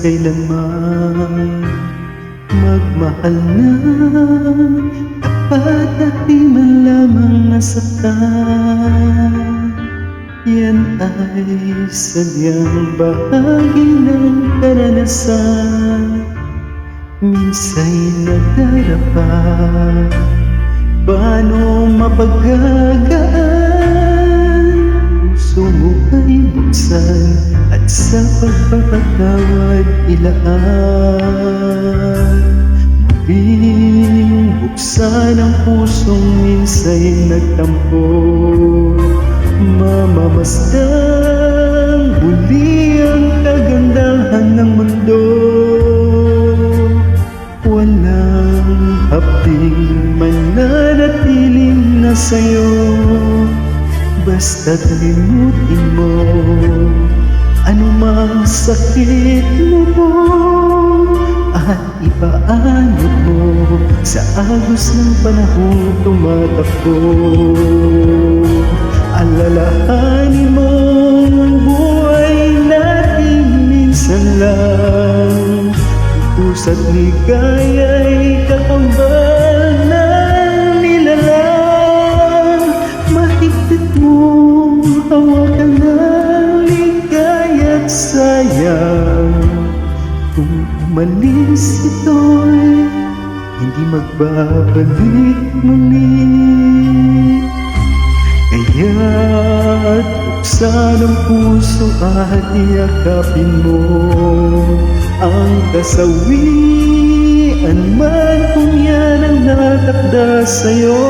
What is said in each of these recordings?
kailanman magmahal na tapat at di man lamang nasaktan. Yan ay sadyang bahagi ng karanasan. Minsa'y nadarapa, paano mapagagaan? Puso mo ay buksan at sa pagpapatawad ilaan. Muling buksan ang pusong minsa'y nagtampo, mamamasdang muli ang kagandahan ng mundo. Walang hapding mananatiling nasa'yo, basta't limutin mo anumang sakit mo at ipaanod mo sa agos ng panahong tumatakbo. Alalahanin mo ang buhay natin minsan lang, pusa't ligaya'y kakambal ng nilalang. Mahigpit mo hawakan ng ligaya't sayang, kung umalis ito'y hindi magbabalik muli. Kaya't buksan ang puso at iyakapin mo ang kasawian man kung yan ang natakda sa'yo.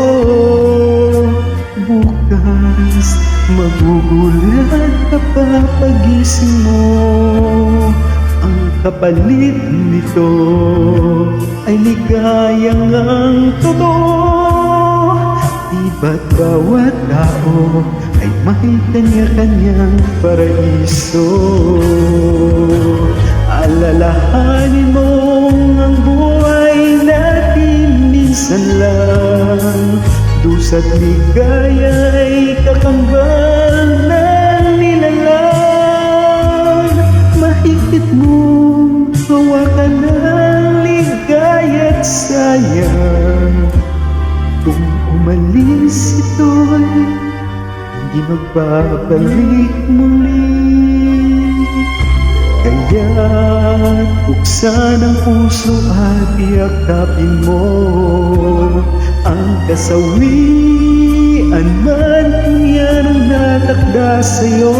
Bukas magugulat kapag pagising mo, ang kapalit nito ay ligayang ang totoo. Diba't bawat tao ay may kanya-kanyang paraiso. Alalahanin mo ang buhay natin minsan lang, dusa't ligaya'y kakambal ng nilalang. Mahigpit mo hawakan ng ligaya't sayang, kung umalis ito'y hindi magbabalik muli. Kaya't buksan ang puso at iyakapin mo ang kasawian man kung yan ang natakda sa'yo.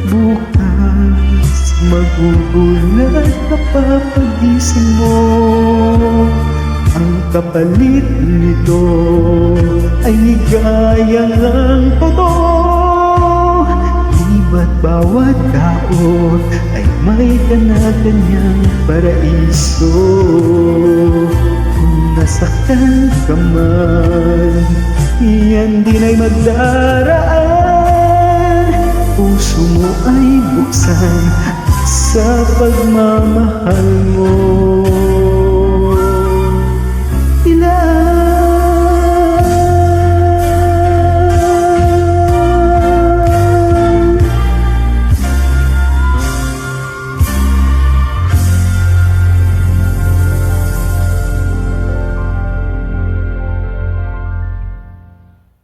Bukas magugulat kapag pagising mo, ang kapalit nito ay ligayang ang totoo. Diba't bawat tao ay may kanya-kanyang paraiso. Kung nasaktan ka man, iyan din ay magdaraan. Puso mo ay buksan sa pagmamahal mo.